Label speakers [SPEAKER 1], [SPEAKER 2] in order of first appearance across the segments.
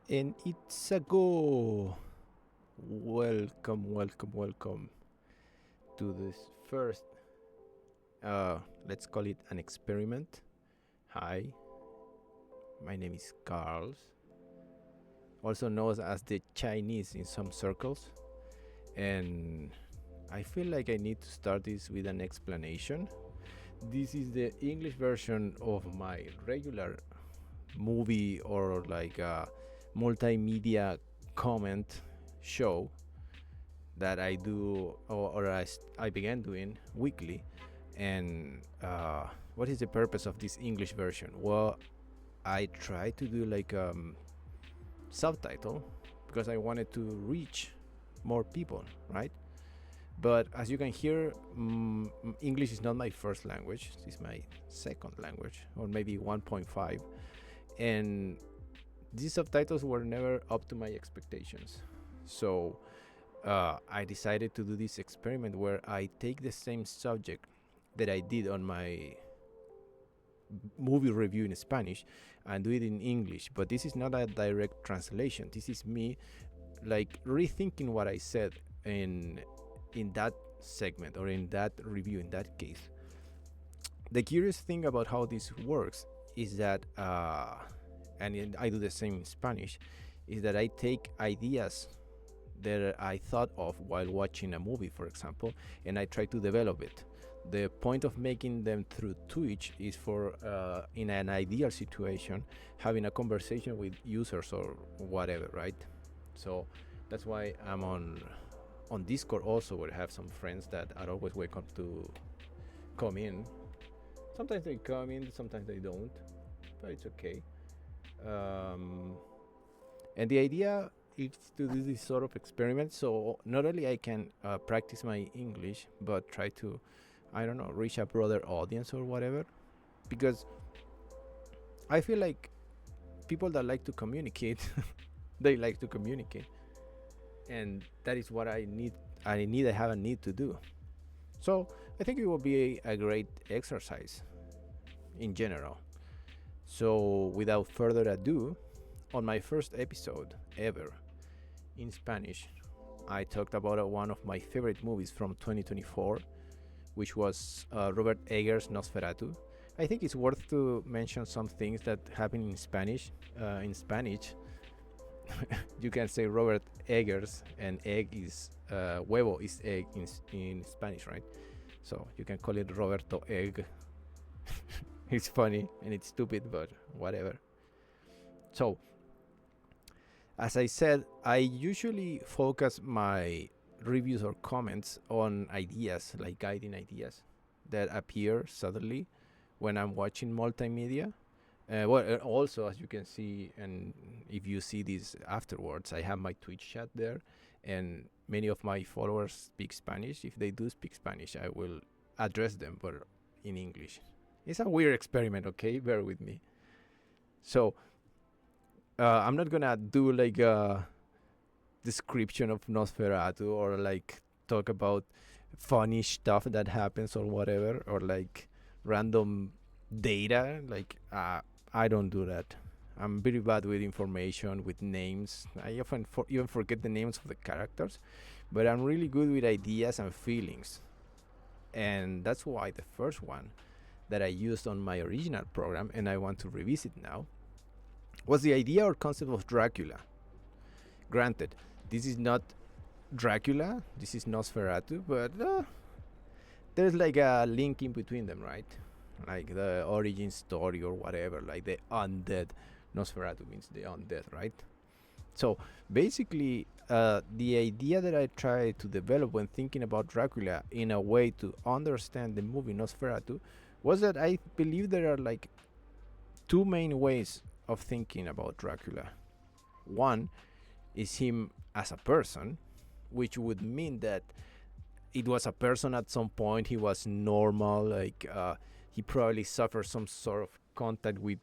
[SPEAKER 1] And it's a go. Welcome to this first, let's call it an experiment. Hi, my name is Carlz, also known as the Chinese in some circles. And I feel like I need to start this with an explanation. This is the English version of my regular movie or like a multimedia comment show that I do or I began doing weekly. And what is the purpose of this English version? Well, I try to do like subtitle because I wanted to reach more people, right? But as you can hear, English is not my first language. It's my second language, or maybe 1.5. And these subtitles were never up to my expectations. So I decided to do this experiment where I take the same subject that I did on my movie review in Spanish and do it in English. But this is not a direct translation. This is me like rethinking what I said in that segment or in that review in that case. The curious thing about how this works is that and I do the same in Spanish, is that I take ideas that I thought of while watching a movie, for example, and I try to develop it. The point of making them through Twitch is for, in an ideal situation, having a conversation with users or whatever, right? So that's why I'm on Discord also, where I have some friends that are always welcome to come in. Sometimes they come in, sometimes they don't, but it's okay. And the idea is to do this sort of experiment, so not only I can practice my English, but try to, I don't know, reach a broader audience or whatever. Because I feel like people that like to communicate, they like to communicate, and that is what I need. I have a need to do. So I think it will be a great exercise in general. So without further ado, on my first episode ever in Spanish, I talked about one of my favorite movies from 2024, which was Robert Eggers' Nosferatu. I think it's worth to mention some things that happen in Spanish. In Spanish, you can say Robert Eggers, and egg is huevo is egg in Spanish, right? So you can call it Roberto Egg. It's funny and it's stupid, but whatever. So, as I said, I usually focus my reviews or comments on ideas, like guiding ideas that appear suddenly when I'm watching multimedia. Also, as you can see, and if you see this afterwards, I have my Twitch chat there, and many of my followers speak Spanish. If they do speak Spanish, I will address them, but in English. It's a weird experiment, okay? Bear with me. So, I'm not gonna do like a description of Nosferatu or like talk about funny stuff that happens or whatever, or like random data. Like, I don't do that. I'm very bad with information, with names. I often even forget the names of the characters, but I'm really good with ideas and feelings. And that's why the first one that I used on my original program, and I want to revisit now, was the idea or concept of Dracula. Granted, this is not Dracula, this is Nosferatu, but there's like a link in between them, right? Like the origin story or whatever, like the undead. Nosferatu means the undead, right? So basically, the idea that I try to develop when thinking about Dracula in a way to understand the movie Nosferatu was that I believe there are like two main ways of thinking about Dracula. One is him as a person, which would mean that it was a person at some point. He was normal, like he probably suffered some sort of contact with,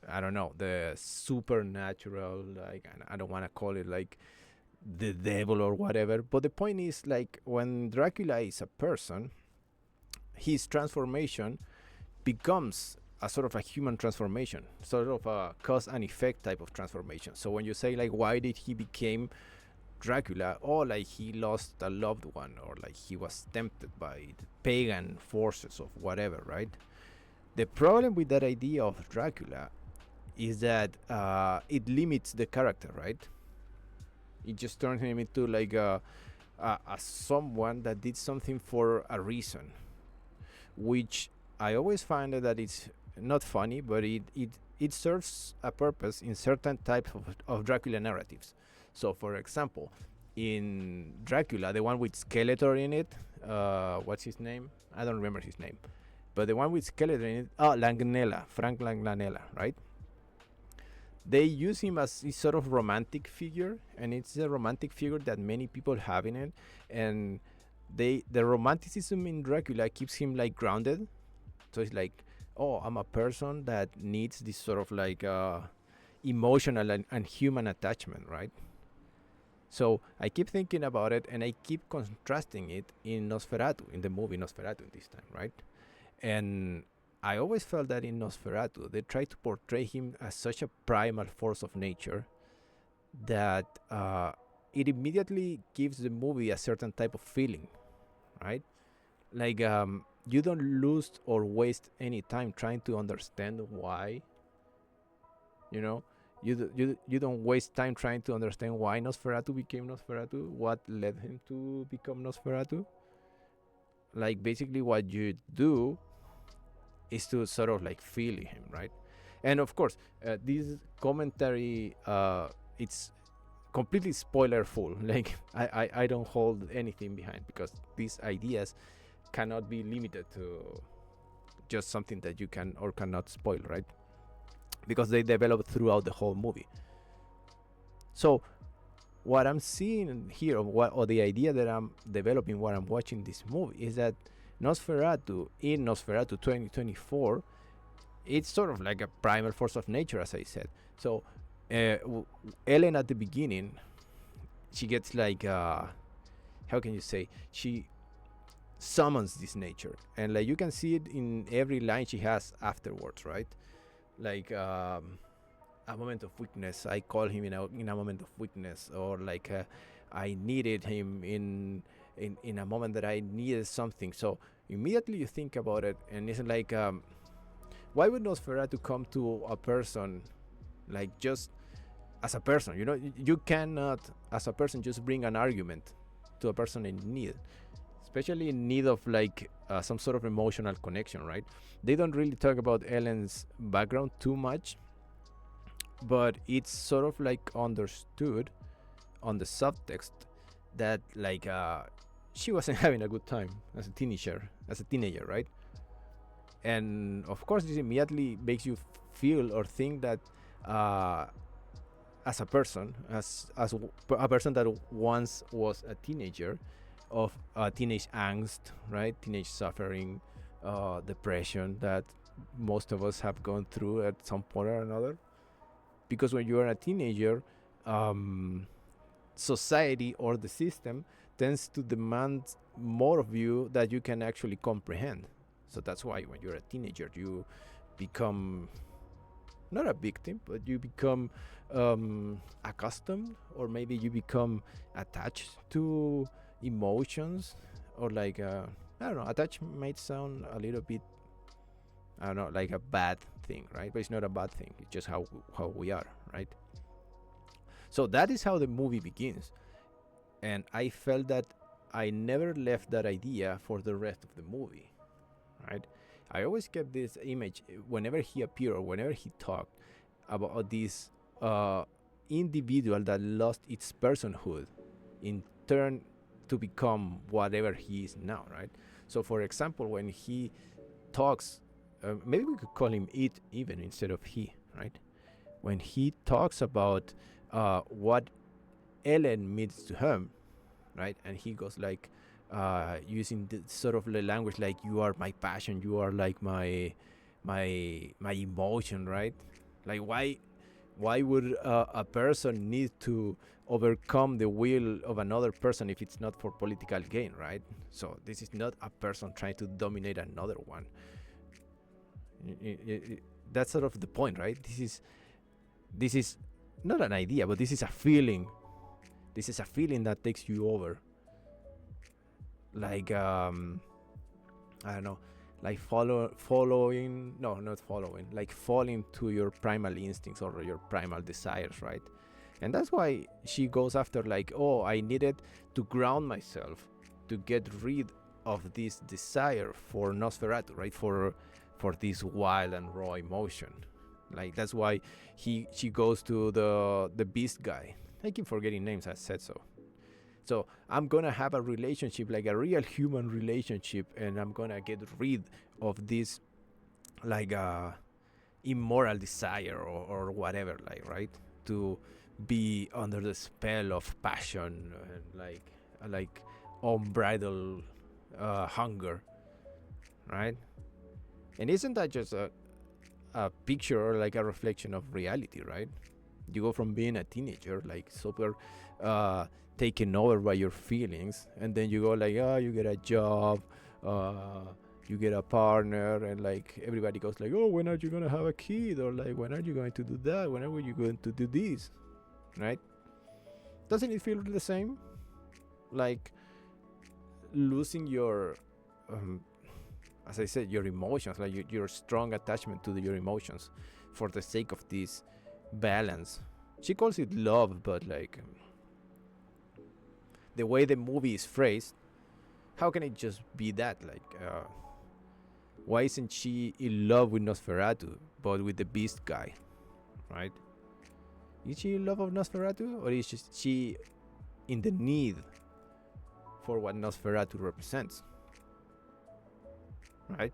[SPEAKER 1] I don't know, the supernatural. Like, I don't want to call it like the devil or whatever, but the point is, like, when Dracula is a person, his transformation becomes a sort of a human transformation, sort of a cause and effect type of transformation. So when you say like, why did he became Dracula? Oh, like he lost a loved one, or like he was tempted by the pagan forces of whatever, right? The problem with that idea of Dracula is that it limits the character, right? It just turns him into like a someone that did something for a reason, which I always find that it's not funny, but it serves a purpose in certain types of Dracula narratives. So, for example, in Dracula, the one with Skeletor in it, what's his name? I don't remember his name, but the one with Skeletor in it, Langnella, Frank Langnella, right? They use him as this sort of romantic figure, and it's a romantic figure that many people have in it, and the romanticism in Dracula keeps him like grounded. So it's like, oh, I'm a person that needs this sort of like emotional and human attachment, right? So I keep thinking about it, and I keep contrasting it in Nosferatu, in the movie Nosferatu this time, right? And I always felt that in Nosferatu, they try to portray him as such a primal force of nature that it immediately gives the movie a certain type of feeling, right? Like you don't lose or waste any time trying to understand why, you know, you don't waste time trying to understand why Nosferatu became Nosferatu, what led him to become Nosferatu. Like basically what you do is to sort of like feel him, right? And of course, this commentary, it's completely spoiler full. Like I don't hold anything behind, because these ideas cannot be limited to just something that you can or cannot spoil, right? Because they develop throughout the whole movie. So what I'm seeing here, or the idea that I'm developing while I'm watching this movie, is that Nosferatu, in Nosferatu 2024, it's sort of like a primal force of nature, as I said. So Ellen at the beginning, she gets like how can you say, she summons this nature, and like you can see it in every line she has afterwards, right? Like a moment of weakness, I call him in a moment of weakness, or like I needed him in a moment that I needed something. So immediately you think about it, and it's like why would Nosferatu come to a person like just as a person? You know, you cannot as a person just bring an argument to a person in need, especially in need of like some sort of emotional connection, right? They don't really talk about Ellen's background too much, but it's sort of like understood on the subtext that like she wasn't having a good time as a teenager, right? And of course this immediately makes you feel or think that as a person, as a person that once was a teenager, of teenage angst, right? Teenage suffering, depression that most of us have gone through at some point or another. Because when you are a teenager, society or the system tends to demand more of you that you can actually comprehend. So that's why when you're a teenager, you become not a victim, but you become accustomed, or maybe you become attached to emotions, or like I don't know, attached might sound a little bit, I don't know, like a bad thing, right? But it's not a bad thing. It's just how we are, right? So that is how the movie begins, and I felt that I never left that idea for the rest of the movie, right? I always kept this image whenever he appeared or whenever he talked about this individual that lost its personhood in turn to become whatever he is now, right? So, for example, when he talks, maybe we could call him it even instead of he, right? When he talks about what Ellen means to him, right? And he goes like, using the sort of the language like, you are my passion, you are like my emotion, right? Like why would a person need to overcome the will of another person if it's not for political gain, right? So this is not a person trying to dominate another one. That's sort of the point, right? This is not an idea, but this is a feeling. This is a feeling that takes you over, like I don't know, like following, no, not following, like falling to your primal instincts or your primal desires, right? And that's why she goes after, like, oh, I needed to ground myself to get rid of this desire for Nosferatu, right? For this wild and raw emotion. Like that's why she goes to the beast guy. I keep forgetting names. I said so. So I'm gonna have a relationship, like a real human relationship, and I'm gonna get rid of this, like immoral desire or whatever, like, right? To be under the spell of passion and like unbridled hunger, right? And isn't that just a picture or like a reflection of reality, right? You go from being a teenager, like super taken over by your feelings, and then you go like, oh, you get a job, uh, you get a partner, and like everybody goes like, oh, when are you gonna have a kid, or like, when are you going to do that? When are you going to do this, right? Doesn't it feel the same? Like losing your, um, as I said, your emotions, like your strong attachment to your emotions, for the sake of this balance. She calls it love, but like the way the movie is phrased, how can it just be that? Like, why isn't she in love with Nosferatu, but with the Beast guy, right? Is she in love of Nosferatu, or is she in the need for what Nosferatu represents, right?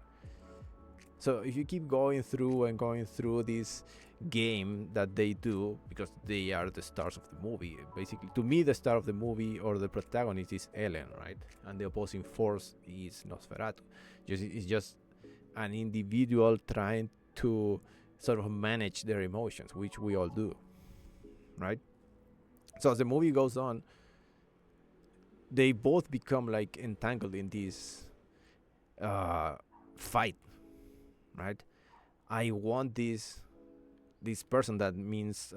[SPEAKER 1] So if you keep going through and going through this game that they do, because they are the stars of the movie, basically, to me the star of the movie or the protagonist is Ellen, right? And the opposing force is Nosferatu. It's just an individual trying to sort of manage their emotions, which we all do, right? So as the movie goes on, they both become like entangled in this fight, right? I want this person that means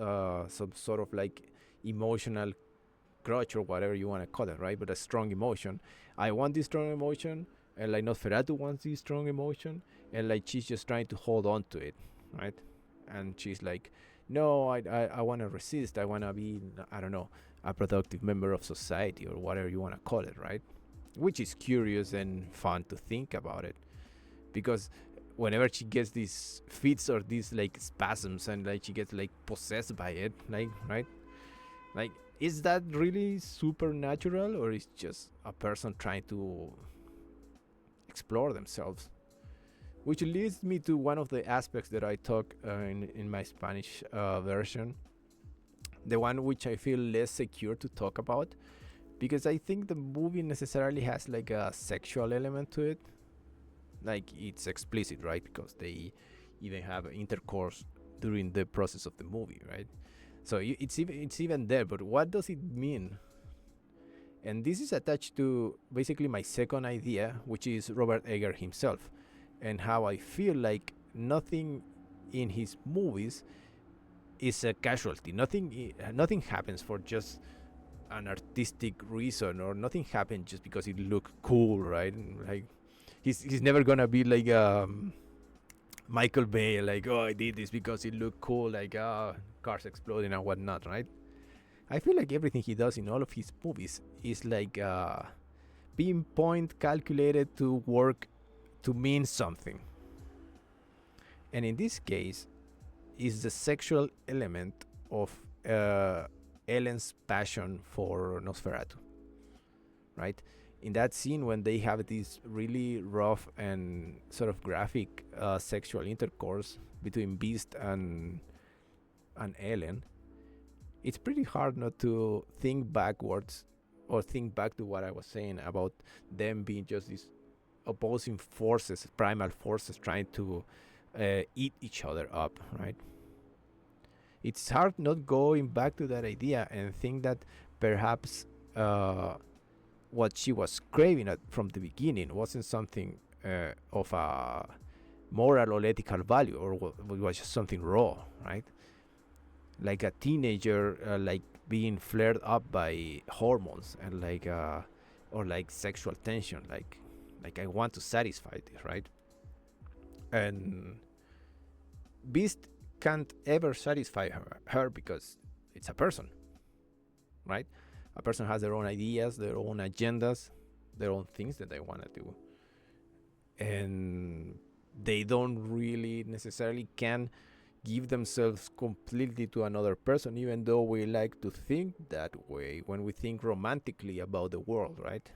[SPEAKER 1] some sort of like emotional crutch or whatever you want to call it, right? But a strong emotion. I want this strong emotion, and like Nosferatu wants this strong emotion, and like she's just trying to hold on to it, right? And she's like, no, I want to resist. I want to be, I don't know, a productive member of society or whatever you want to call it, right? Which is curious and fun to think about it, because whenever she gets these fits or these like spasms and like she gets like possessed by it, like, right, like, is that really supernatural, or is just a person trying to explore themselves? Which leads me to one of the aspects that I talk in my Spanish version, the one which I feel less secure to talk about, because I think the movie necessarily has like a sexual element to it. Like it's explicit, right? Because they even have intercourse during the process of the movie, right? So it's even there. But what does it mean? And this is attached to basically my second idea, which is Robert Eggers himself, and how I feel like nothing in his movies is a casualty. Nothing happens for just an artistic reason, or nothing happens just because it looked cool, right? Like he's never gonna be like Michael Bay, like, oh, I did this because it looked cool, like cars exploding and whatnot, right? I feel like everything he does in all of his movies is like pinpoint calculated to work to mean something. And in this case, is the sexual element of Ellen's passion for Nosferatu, right? In that scene when they have this really rough and sort of graphic sexual intercourse between Beast and Ellen, it's pretty hard not to think backwards or think back to what I was saying about them being just these opposing forces, primal forces trying to eat each other up, right? It's hard not going back to that idea and think that perhaps what she was craving at from the beginning wasn't something of a moral or ethical value, or was just something raw, right? Like a teenager, like being flared up by hormones and or like sexual tension, like I want to satisfy this, right? And Beast can't ever satisfy her because it's a person, right? A person has their own ideas, their own agendas, their own things that they want to do, and they don't really necessarily can give themselves completely to another person, even though we like to think that way when we think romantically about the world, right?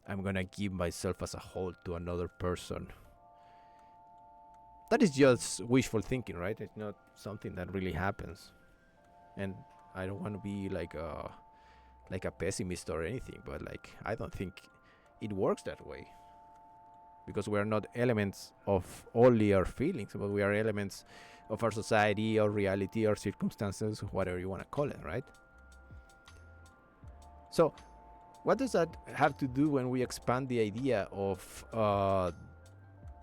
[SPEAKER 1] I'm gonna give myself as a whole to another person. That is just wishful thinking, right? It's not something that really happens. And I don't want to be like a pessimist or anything, but like I don't think it works that way, because we are not elements of only our feelings, but we are elements of our society, or reality, or circumstances, whatever you want to call it, right? So, what does that have to do when we expand the idea of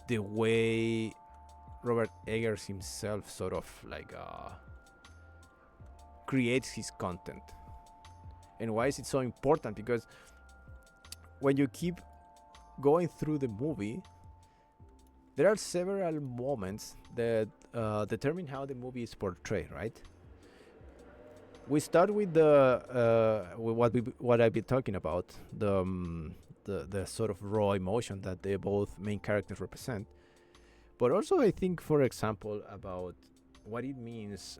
[SPEAKER 1] the way Robert Eggers himself sort of like creates his content? And why is it so important? Because when you keep going through the movie, there are several moments that determine how the movie is portrayed, right? We start with what I've been talking about, the sort of raw emotion that the both main characters represent, but also I think, for example, about what it means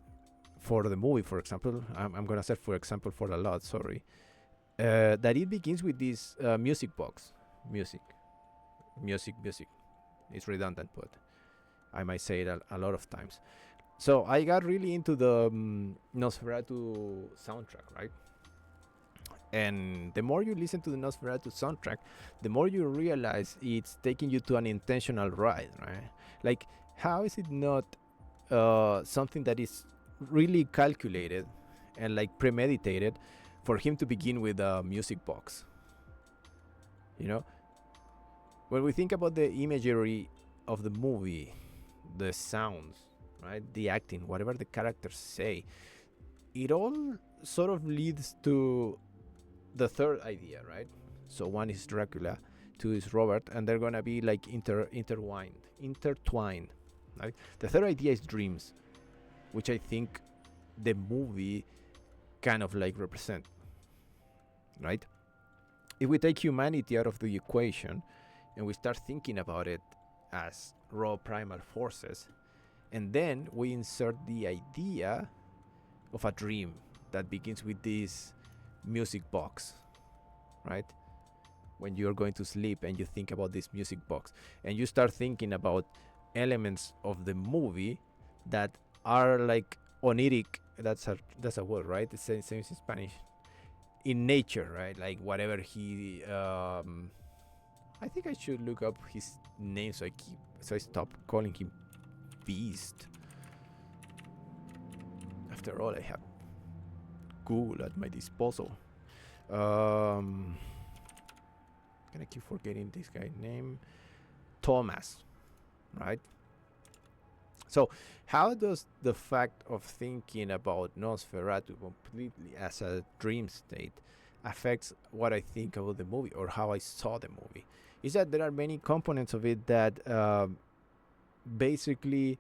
[SPEAKER 1] for the movie. For example, I'm gonna say for example for a lot. Sorry, that it begins with this music box, music. It's redundant, but I might say it a lot of times. So I got really into the Nosferatu soundtrack, right? And the more you listen to the Nosferatu soundtrack, the more you realize it's taking you to an intentional ride, right? Like, how is it not something that is really calculated and like premeditated for him to begin with a music box? You know, when we think about the imagery of the movie, the sounds, right, the acting, whatever the characters say, it all sort of leads to the third idea, right? So one is Dracula, two is Robert, and they're gonna be like intertwined. Right? The third idea is dreams, which I think the movie kind of like represent, right? If we take humanity out of the equation and we start thinking about it as raw primal forces, and then we insert the idea of a dream that begins with this music box, right? When you're going to sleep and you think about this music box, and you start thinking about elements of the movie that are like oniric. That's a word, right? The same in Spanish. In nature, right? Like whatever he. I think I should look up his name so I stop calling him Beast. After all, I have Google at my disposal. Gonna keep forgetting this guy's name. Thomas, right? So, how does the fact of thinking about Nosferatu completely as a dream state affects what I think about the movie, or how I saw the movie? Is that there are many components of it that basically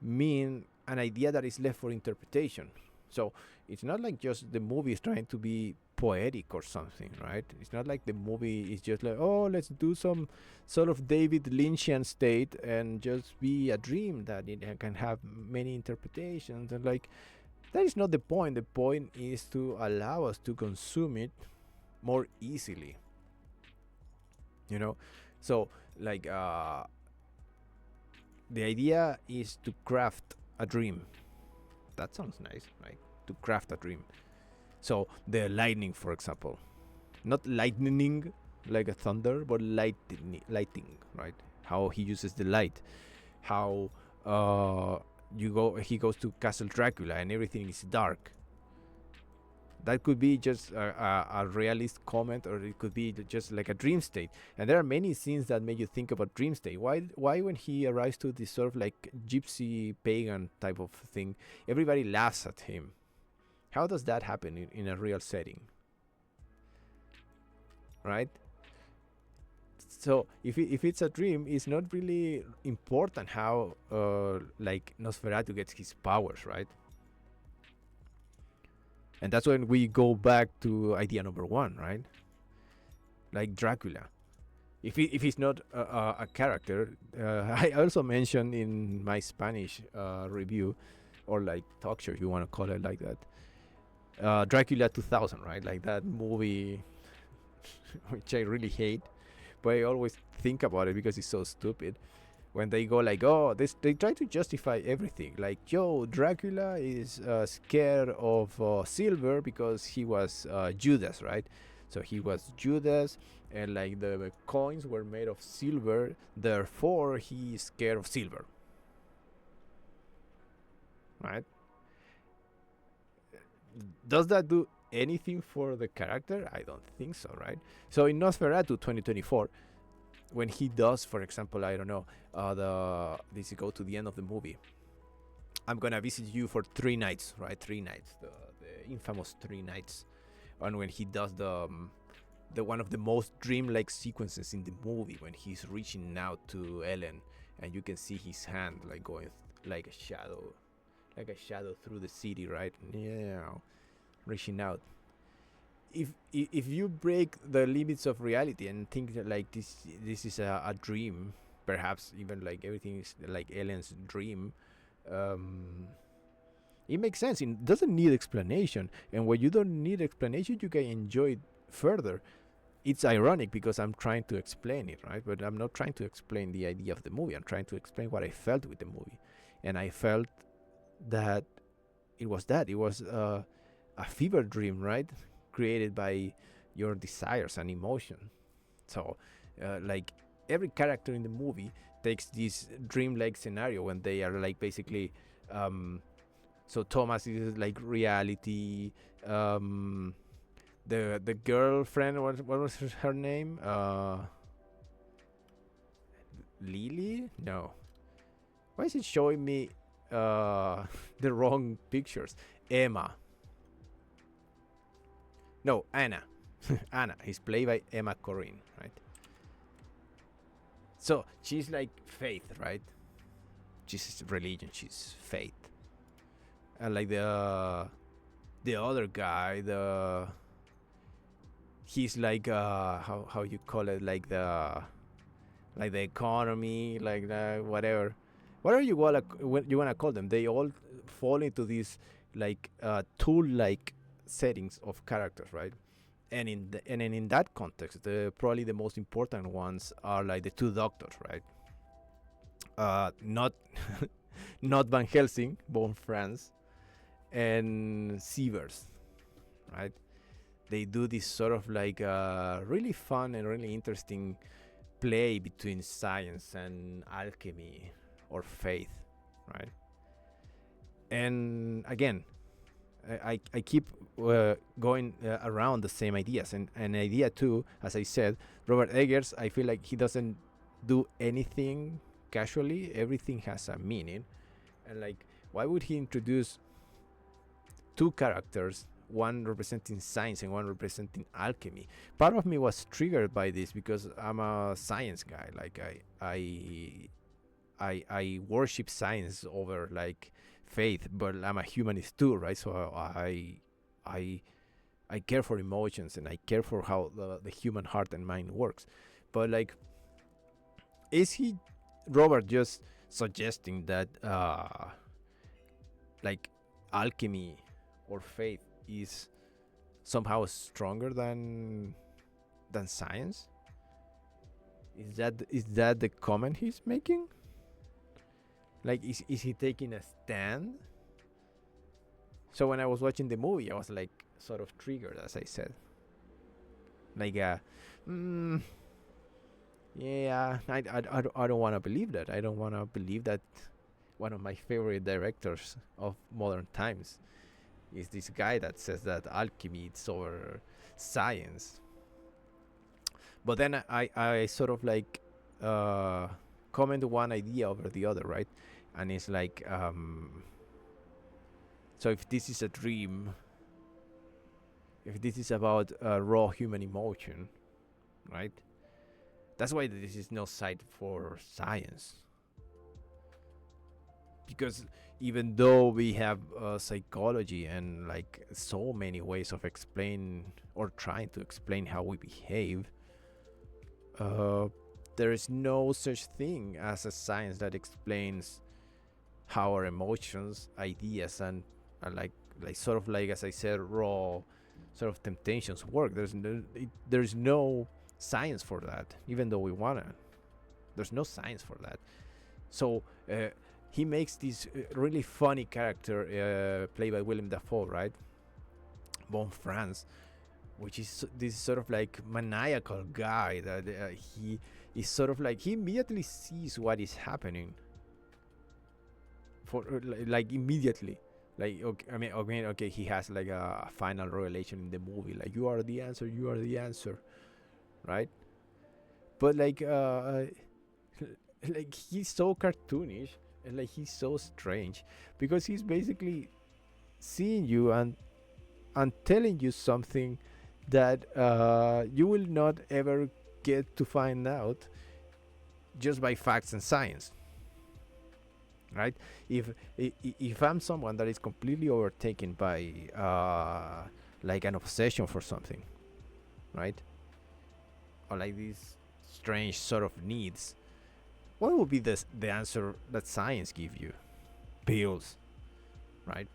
[SPEAKER 1] mean an idea that is left for interpretation. So it's not like just the movie is trying to be poetic or something, right? It's not like the movie is just like, oh, let's do some sort of David Lynchian state and just be a dream that it can have many interpretations. And like, that is not the point. The point is to allow us to consume it more easily, you know? So like the idea is to craft a dream. That sounds nice, right? To craft a dream. So the lightning, for example, not lightning like a thunder, but lighting, right? How he uses the light, how he goes to Castle Dracula and everything is dark. That could be just a realist comment, or it could be just like a dream state. And there are many scenes that make you think about dream state. Why when he arrives to this sort of like gypsy pagan type of thing, everybody laughs at him? How does that happen in a real setting, right? So if it's a dream, it's not really important how like Nosferatu gets his powers, right? And that's when we go back to idea number one, right? Like Dracula. If he's not a character, I also mentioned in my Spanish review, or like talk show, if you want to call it like that, Dracula 2000, right? Like that movie, which I really hate, but I always think about it because it's so stupid. When they go like, oh, they try to justify everything. Like, yo, Dracula is scared of silver because he was Judas, right? So he was Judas, and like the coins were made of silver, therefore he is scared of silver, right? Does that do anything for the character? I don't think so, right? So in Nosferatu 2024, when he does, for example, I don't know, this go to the end of the movie. I'm gonna visit you for 3 nights, right? 3 nights, the infamous 3 nights. And when he does the one of the most dreamlike sequences in the movie, when he's reaching out to Ellen, and you can see his hand like going like a shadow through the city, right? Yeah, reaching out. If you break the limits of reality and think that like this is a dream, perhaps even like everything is like Ellen's dream, um, it makes sense. It doesn't need explanation, and when you don't need explanation, you can enjoy it further. It's ironic because I'm trying to explain it, right? But I'm not trying to explain the idea of the movie. I'm trying to explain what I felt with the movie, and I felt that it was a fever dream, right? Created by your desires and emotion. So, like every character in the movie takes this dreamlike scenario when they are like basically. So Thomas is like reality. Um, the girlfriend, what was her name? Lily? No. Why is it showing me the wrong pictures? Emma. No, Anna. Anna. He's played by Emma Corrin, right? So she's like faith, right? She's religion. She's faith. And like the other guy, he's like how you call it, like the economy, like the whatever. Whatever you wanna call them, they all fall into these like tool like settings of characters, right? And in that context, probably the most important ones are like the two doctors, right? Not not Van Helsing, Von Franz, and Sievers, right? They do this sort of like really fun and really interesting play between science and alchemy or faith, right? And again, I keep going around the same ideas, and idea two, as I said, Robert Eggers, I feel like he doesn't do anything casually. Everything has a meaning, and like, why would he introduce two characters, one representing science and one representing alchemy? Part of me was triggered by this because I'm a science guy. Like I worship science over like faith, but I'm a humanist too, right? So I I care for emotions and I care for how the human heart and mind works. But like, is he Robert just suggesting that like alchemy or faith is somehow stronger than science? Is that the comment he's making? Like, is he taking a stand? So when I was watching the movie, I was like sort of triggered, as I said. Like, yeah, I don't want to believe that. I don't want to believe that one of my favorite directors of modern times is this guy that says that alchemy is over science. But then I sort of like uh, comment one idea over the other, right? And it's like, so if this is a dream, if this is about raw human emotion, right? That's why this is no site for science. Because even though we have psychology and like so many ways of explain or trying to explain how we behave, uh, there is no such thing as a science that explains how our emotions, ideas, and like sort of like, as I said, raw sort of temptations work. There's no science for that, even though we wanna. There's no science for that. So he makes this really funny character played by Willem Dafoe, right? Von Franz, which is this sort of like maniacal guy that he is sort of like, he immediately sees what is happening for like immediately. Like, okay, I mean, okay, he has like a final revelation in the movie, like, you are the answer, you are the answer, right? But like like he's so cartoonish and like he's so strange, because he's basically seeing you and telling you something that you will not ever get to find out just by facts and science, right? If I'm someone that is completely overtaken by like an obsession for something, right, or like these strange sort of needs, what would be the answer that science give you? Pills, right?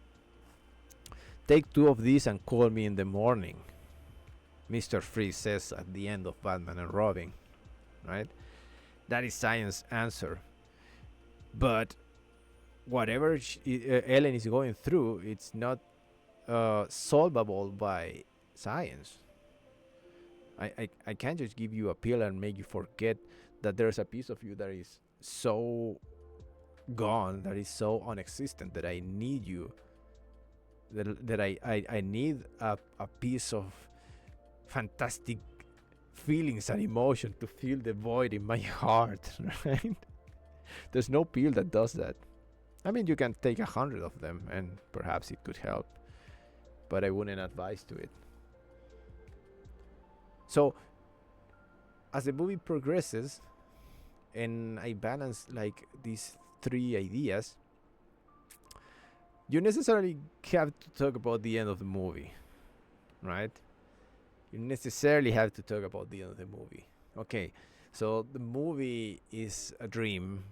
[SPEAKER 1] Take 2 of these and call me in the morning, Mr. Freeze says at the end of Batman and Robin, right? That is science answer. But whatever Ellen is going through, it's not solvable by science. I can't just give you a pill and make you forget that there's a piece of you that is so gone, that is so unexistent, that I need you, that I need a piece of fantastic feelings and emotion to fill the void in my heart, right? There's no pill that does that. I mean, you can take 100 of them and perhaps it could help, but I wouldn't advise to it. So as the movie progresses and I balance like these 3 ideas, you necessarily have to talk about the end of the movie, right? You necessarily have to talk about the end of the movie. Okay, so the movie is a dream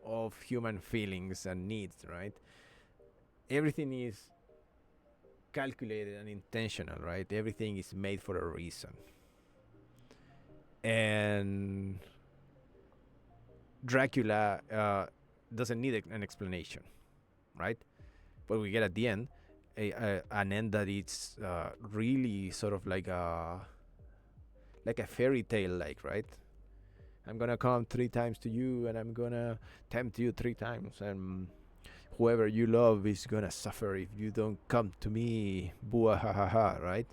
[SPEAKER 1] of human feelings and needs, right? Everything is calculated and intentional, right? Everything is made for a reason. And Dracula doesn't need an explanation, right? But we get at the end an end that it's really sort of like a fairy tale, like, right? I'm gonna come 3 times to you, and I'm gonna tempt you 3 times, and whoever you love is gonna suffer if you don't come to me. Boo ha ha ha, right?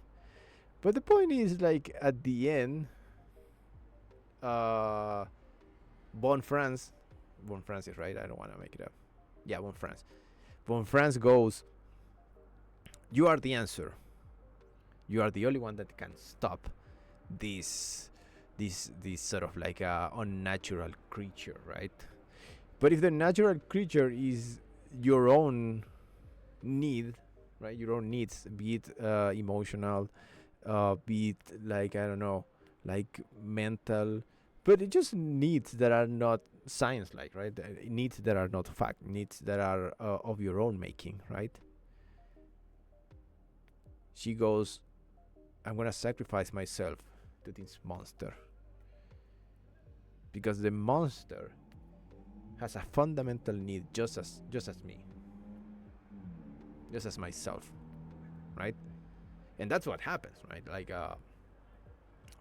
[SPEAKER 1] But the point is, like, at the end, Von Franz is right. I don't want to make it up. Yeah, Von Franz goes, you are the answer. You are the only one that can stop this sort of like unnatural creature, right? But if the natural creature is your own need, right? Your own needs, be it emotional, be it like, I don't know, like mental, but it just needs that are not science like, right? Needs that are not fact, needs that are of your own making, right? She goes, I'm gonna sacrifice myself to this monster, because the monster has a fundamental need, just as me, just as myself, right? And that's what happens, right? Like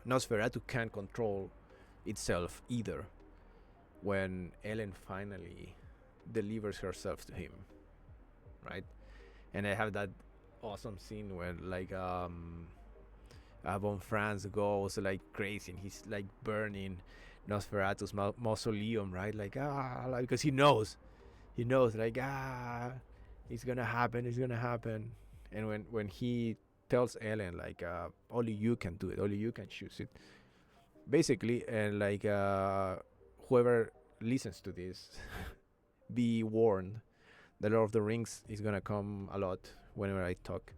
[SPEAKER 1] Nosferatu can't control itself either when Ellen finally delivers herself to him, right? And I have that awesome scene where like Von Franz goes like crazy and he's like burning Nosferatu's mausoleum, right? Like, because he knows like it's gonna happen, it's gonna happen. And when he tells Ellen like only you can do it, only you can choose it, basically, and like whoever listens to this, be warned, the Lord of the Rings is gonna come a lot whenever I talk.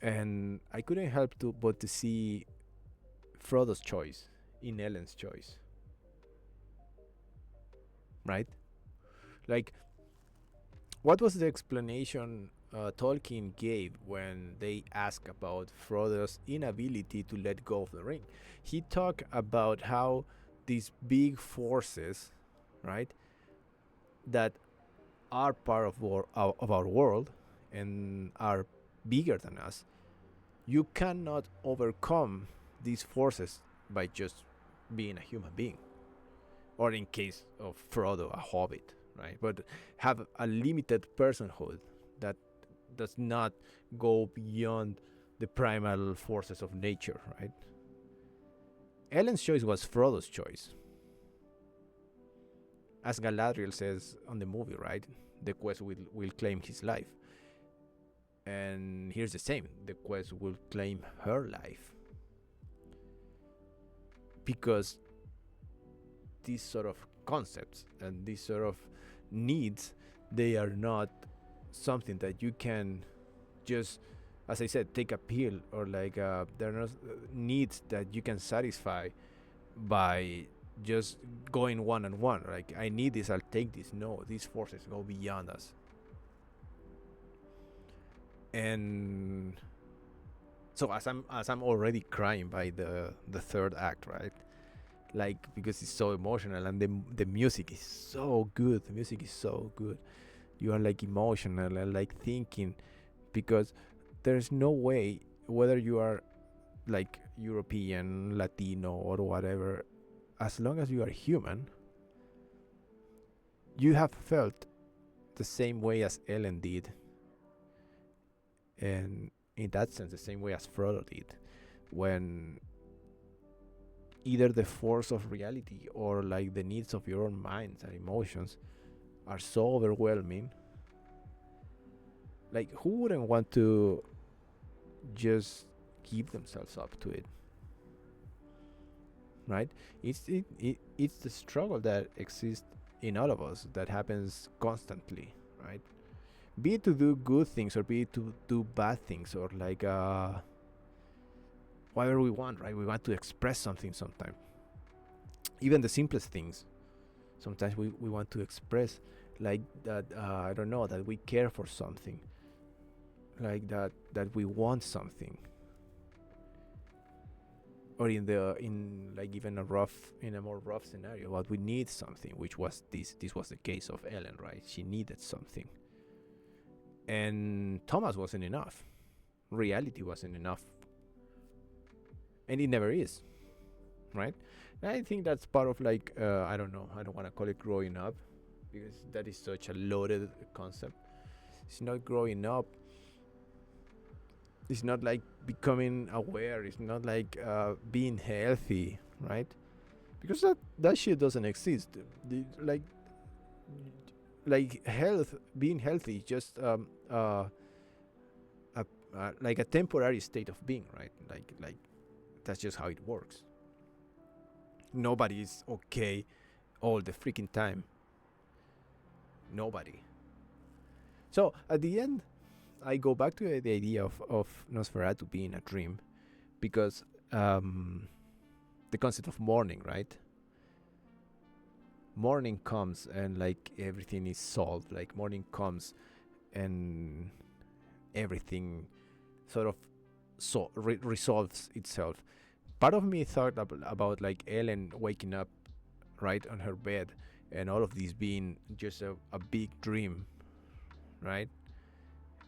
[SPEAKER 1] And I couldn't help to but to see Frodo's choice in Ellen's choice, right? Like, what was the explanation Tolkien gave when they asked about Frodo's inability to let go of the ring? He talked about how these big forces, right, that are part of our world and are bigger than us, you cannot overcome these forces by just being a human being, or in case of Frodo, a hobbit, right? But have a limited personhood that does not go beyond the primal forces of nature, right? Ellen's choice was Frodo's choice. As Galadriel says on the movie, right? The quest will claim his life. And here's the same, the quest will claim her life. Because these sort of concepts and these sort of needs, they are not something that you can just, as I said, take a pill, or like they're not needs that you can satisfy by just going one on one. Like, I need this, I'll take this. No, these forces go beyond us. And so as I'm already crying by the third act, right? Like, because it's so emotional and the music is so good. The music is so good. You are like emotional and like thinking, because there's no way, whether you are like European, Latino, or whatever, as long as you are human, you have felt the same way as Ellen did, and in that sense the same way as Frodo did, when either the force of reality or like the needs of your own minds and emotions are so overwhelming. Like, who wouldn't want to just give themselves up to it, right? It's the struggle that exists in all of us, that happens constantly, right? Be it to do good things or be it to do bad things, or like whatever we want, right? We want to express something sometimes. Even the simplest things. Sometimes we want to express like that, I don't know, that we care for something. Like that we want something. Or in like even in a more rough scenario, but we need something, which was this was the case of Ellen, right? She needed something. And Thomas wasn't enough. Reality wasn't enough. And it never is, right? And I think that's part of like I don't know, I don't want to call it growing up, because that is such a loaded concept. It's not growing up. It's not like becoming aware. It's not like being healthy, right? Because that shit doesn't exist. Like health, being healthy, just like a temporary state of being, right? Like that's just how it works. Nobody is okay all the freaking time. Nobody. So at the end, I go back to the idea of Nosferatu being a dream, because the concept of morning, right? Morning comes and like everything is solved. Like, morning comes and everything sort of resolves itself. Part of me thought about like Ellen waking up right on her bed, and all of this being just a big dream, right?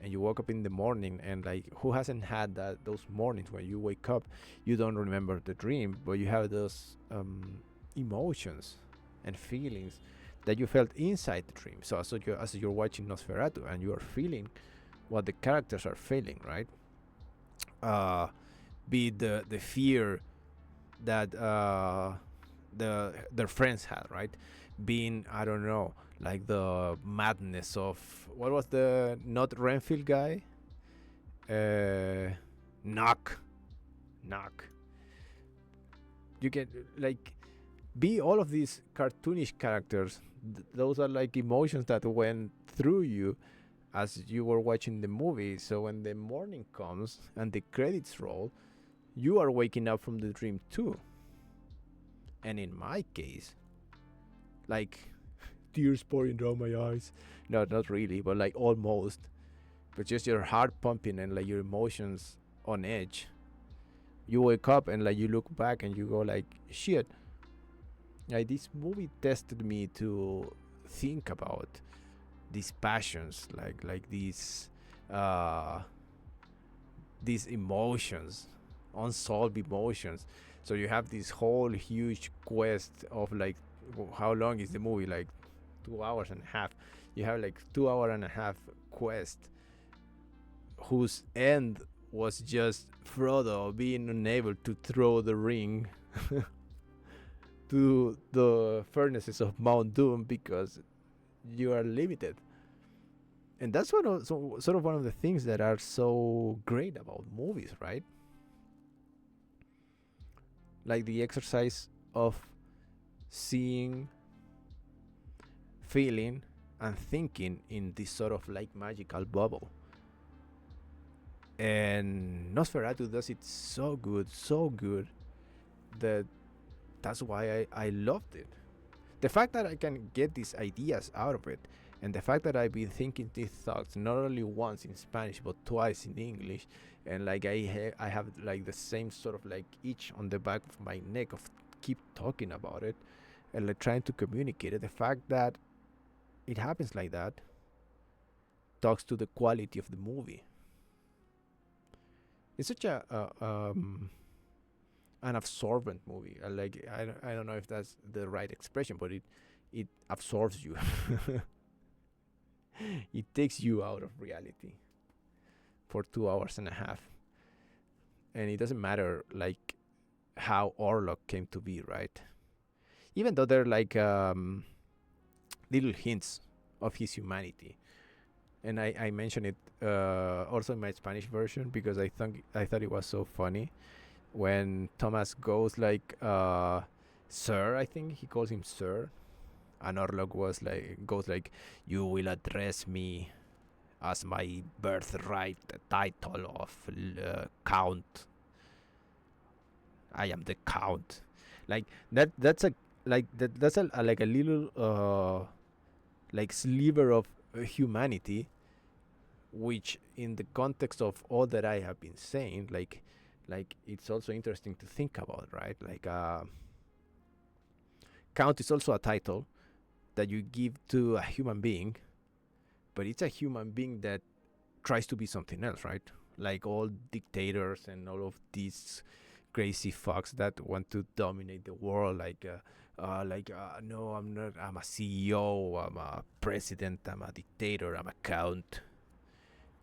[SPEAKER 1] And you woke up in the morning, and like, who hasn't had those mornings when you wake up, you don't remember the dream, but you have those emotions and feelings that you felt inside the dream. So as you're watching Nosferatu and you are feeling what the characters are feeling, right? uh be it the fear that their friends had, right? Being, I don't know, like the madness of what was the not Renfield guy? Uh, knock, knock. You can like be all of these cartoonish characters. Those are like emotions that went through you as you were watching the movie. So when the morning comes and the credits roll, you are waking up from the dream too. And in my case, like tears pouring down my eyes. No, not really, but like almost. But just your heart pumping and like your emotions on edge. You wake up and like you look back and you go like, shit. Like this movie tested me to think about these passions, like uh these emotions, unsolved emotions. So you have this whole huge quest of like, how long is the movie? Like 2 hours and a half. You have like 2 hour and a half quest whose end was just Frodo being unable to throw the ring to the furnaces of Mount Doom because you are limited. And that's sort of one of the things that are so great about movies, right? Like the exercise of seeing, feeling, and thinking in this sort of like magical bubble. And Nosferatu does it so good that that's why I loved it. The fact that I can get these ideas out of it, and the fact that I've been thinking these thoughts not only once in Spanish but twice in English, and like I have like the same sort of like itch on the back of my neck of keep talking about it and like trying to communicate it. The fact that it happens like that talks to the quality of the movie. It's such an absorbent movie. I don't know if that's the right expression, but it absorbs you. It takes you out of reality for 2 hours and a half, and it doesn't matter like how Orlok came to be, right? Even though they're like little hints of his humanity, and I mentioned it also in my Spanish version because I thought it was so funny when Thomas goes like, "Sir," I think he calls him Sir, and Orlok goes like, "You will address me as my birthright title of Count. I am the Count." Like that. That's a like that. That's a like a little like sliver of humanity, which in the context of all that I have been saying, like it's also interesting to think about, right? Like Count is also a title that you give to a human being, but it's a human being that tries to be something else, right? Like all dictators and all of these crazy fucks that want to dominate the world. No, I'm not. I'm a CEO. I'm a president. I'm a dictator. I'm a count.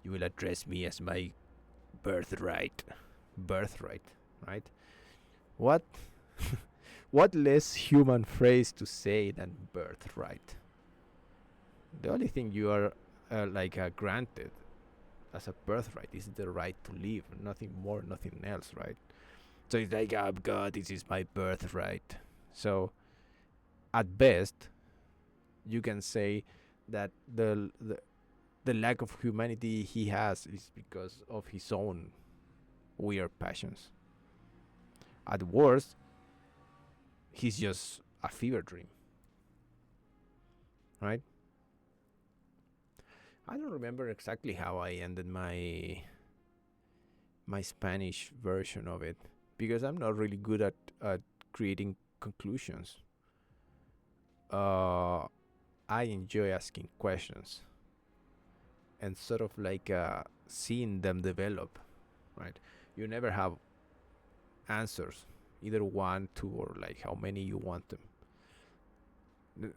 [SPEAKER 1] You will address me as my birthright. Birthright, right? What? What less human phrase to say than birthright? The only thing you are granted as a birthright is the right to live, nothing more, nothing else, right? So it's like, oh God, this is my birthright. So at best, you can say that the lack of humanity he has is because of his own weird passions. At worst, he's just a fever dream, right? I don't remember exactly how I ended my Spanish version of it because I'm not really good at creating conclusions. Uh, I enjoy asking questions and sort of like seeing them develop, right? You never have answers, either one, two, or like how many you want them. The,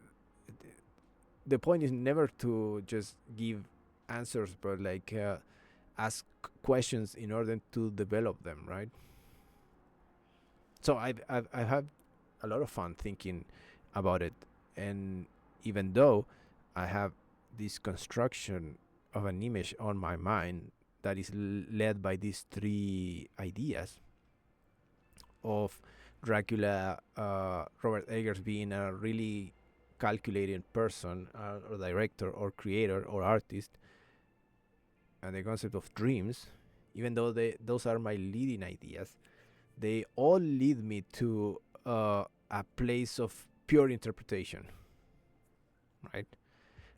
[SPEAKER 1] the point is never to just give answers, but like ask questions in order to develop them, right? So I've had a lot of fun thinking about it, and even though I have this construction of an image on my mind that is led by these three ideas of Dracula, Robert Eggers being a really calculating person, or director, or creator, or artist, and the concept of dreams, even though those are my leading ideas, they all lead me to a place of pure interpretation, right?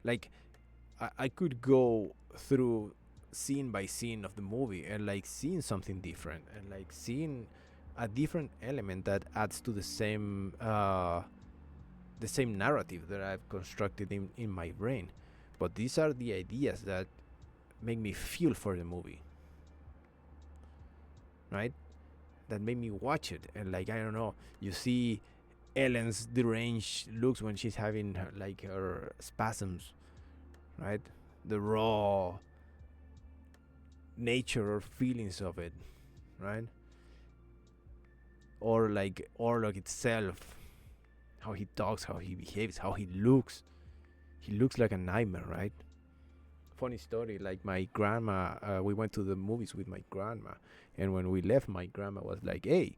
[SPEAKER 1] Like I could go through scene by scene of the movie and like seeing something different and like seeing a different element that adds to the same narrative that I've constructed in my brain. But these are the ideas that make me feel for the movie, right? That made me watch it. And like, I don't know, you see Ellen's deranged looks when she's having her, like her spasms, right? The raw nature or feelings of it, right? Or like Orlok itself, how he talks, how he behaves, how he looks. He looks like a nightmare, right? Funny story, like my grandma, we went to the movies with my grandma, and when we left, my grandma was like, hey,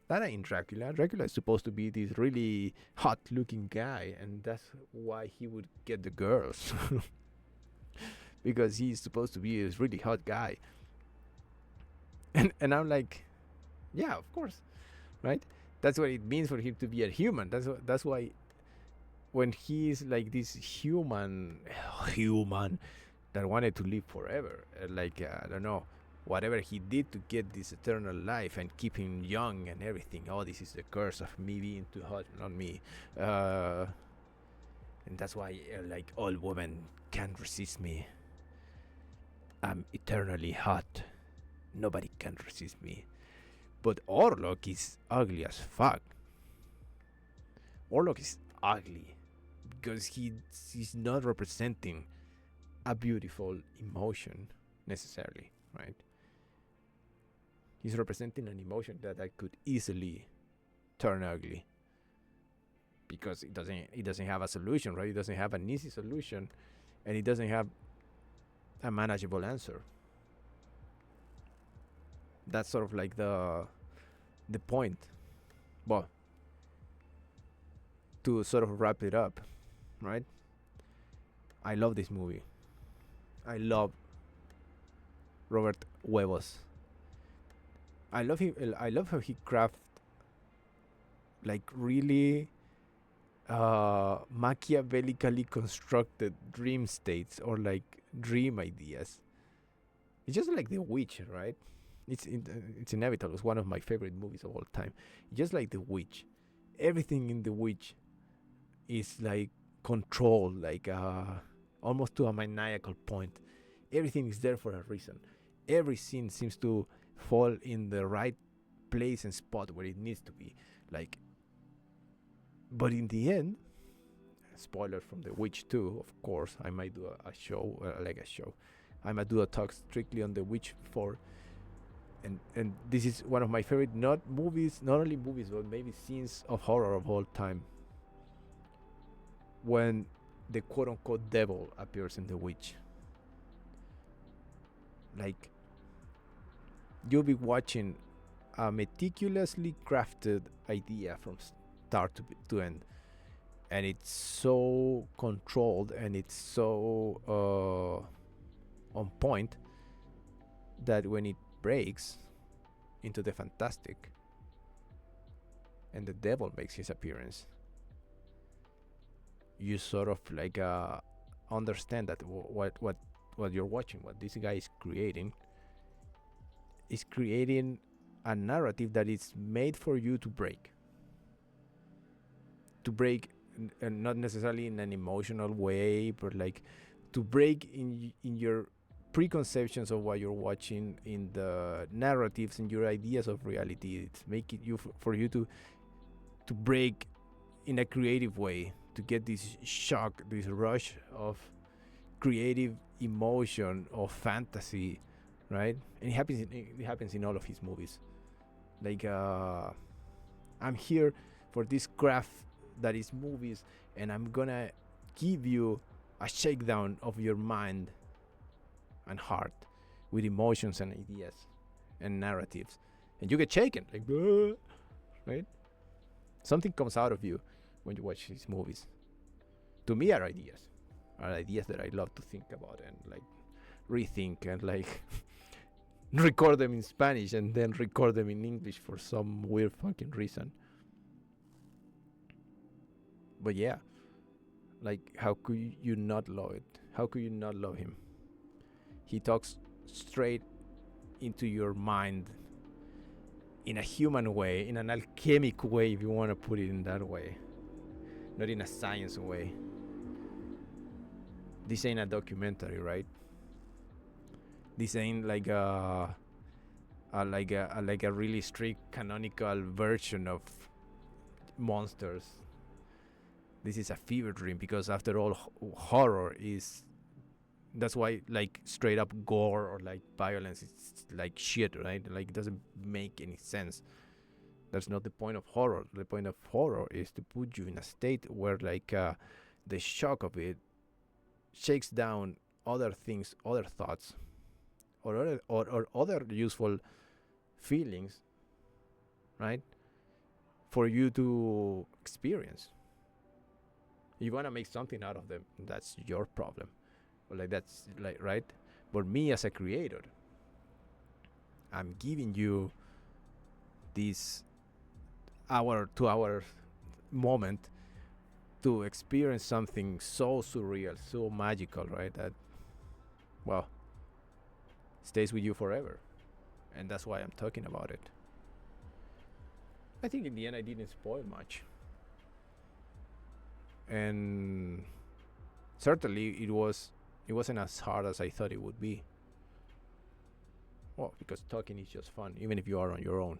[SPEAKER 1] that ain't Dracula. Dracula is supposed to be this really hot looking guy, and that's why he would get the girls. Because he's supposed to be this really hot guy. And I'm like, yeah, of course, right? That's what it means for him to be a human. That's why when he's like this human that wanted to live forever, like I don't know, whatever he did to get this eternal life and keep him young and everything. Oh, this is the curse of me being too hot, not me. And that's why like all women can't resist me. I'm eternally hot. Nobody can resist me. But Orlok is ugly as fuck. Orlok is ugly because he's not representing a beautiful emotion necessarily, right? He's representing an emotion that I could easily turn ugly because it doesn't have a solution, right? It doesn't have an easy solution, and it doesn't have a manageable answer. That's sort of like the point. Well, to sort of wrap it up, right? I love this movie. I love Robert Huevos. I love him. I love how he craft like really machiavellically constructed dream states or like dream ideas. It's just like The Witch, right? It's inevitable. It's one of my favorite movies of all time. Just like The Witch, everything in The Witch is like controlled, like almost to a maniacal point. Everything is there for a reason. Every scene seems to fall in the right place and spot where it needs to be. Like, but in the end, spoiler from The Witch 2, of course. I might do a show, like a show. I might do a talk strictly on The Witch 4. And this is one of my favorite not only movies, but maybe scenes of horror of all time. When the quote unquote devil appears in The Witch. Like, you'll be watching a meticulously crafted idea from start to end, and it's so controlled and it's so on point that when it breaks into the fantastic and the devil makes his appearance, you sort of like understand that what you're watching, what this guy is creating a narrative that is made for you to break. And not necessarily in an emotional way, but like to break in your preconceptions of what you're watching, in the narratives and your ideas of reality. It's making you for you to break in a creative way, to get this shock, this rush of creative emotion or fantasy, right? And it happens in all of his movies. Like I'm here for this craft that is movies, and I'm gonna give you a shakedown of your mind and heart with emotions and ideas and narratives, and you get shaken, like, right? Something comes out of you when you watch these movies. To me, are ideas that I love to think about and like rethink and like record them in Spanish and then record them in English for some weird fucking reason. But yeah, like, how could you not love it? How could you not love him? He talks straight into your mind in a human way, in an alchemic way, if you want to put it in that way, not in a science way. This ain't a documentary, right? This ain't like a really strict canonical version of monsters. This is a fever dream, because after all, horror is, that's why, like, straight up gore or like violence is like shit, right? Like, it doesn't make any sense. That's not the point of horror. The point of horror is to put you in a state where, like, the shock of it shakes down other things, other thoughts, or other useful feelings, right? For you to experience. You want to make something out of them, that's your problem. Or like, that's like, right? But me as a creator, I'm giving you this hour, 2 hour moment to experience something so surreal, so magical, right? That, well, stays with you forever. And that's why I'm talking about it. I think in the end I didn't spoil much. And certainly it wasn't as hard as I thought it would be. Well, because talking is just fun, even if you are on your own.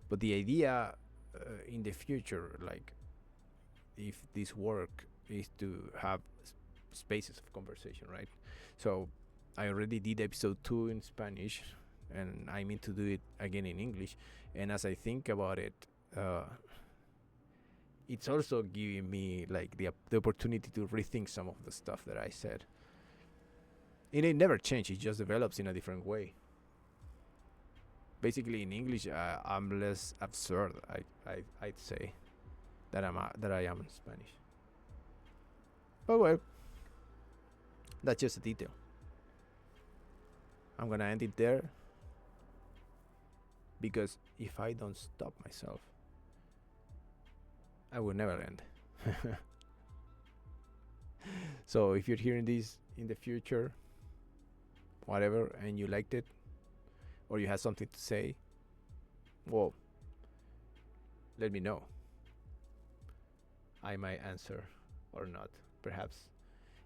[SPEAKER 1] But the idea in the future, like, if this work is to have spaces of conversation, right? So I already did episode 2 in Spanish, and I mean to do it again in English. And as I think about it, it's also giving me like the opportunity to rethink some of the stuff that I said. And it never changes; it just develops in a different way. Basically, in English, I'm less absurd. I'd say that I am in Spanish. But well, that's just a detail. I'm gonna end it there, because if I don't stop myself, I will never end. So if you're hearing this in the future, whatever, and you liked it, or you have something to say, well, let me know. I might answer or not, perhaps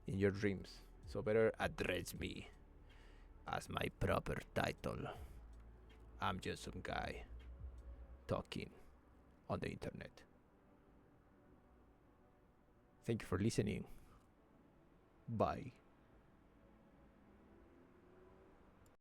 [SPEAKER 1] in your dreams. So better address me as my proper title. I'm just some guy talking on the internet. Thank you for listening. Bye.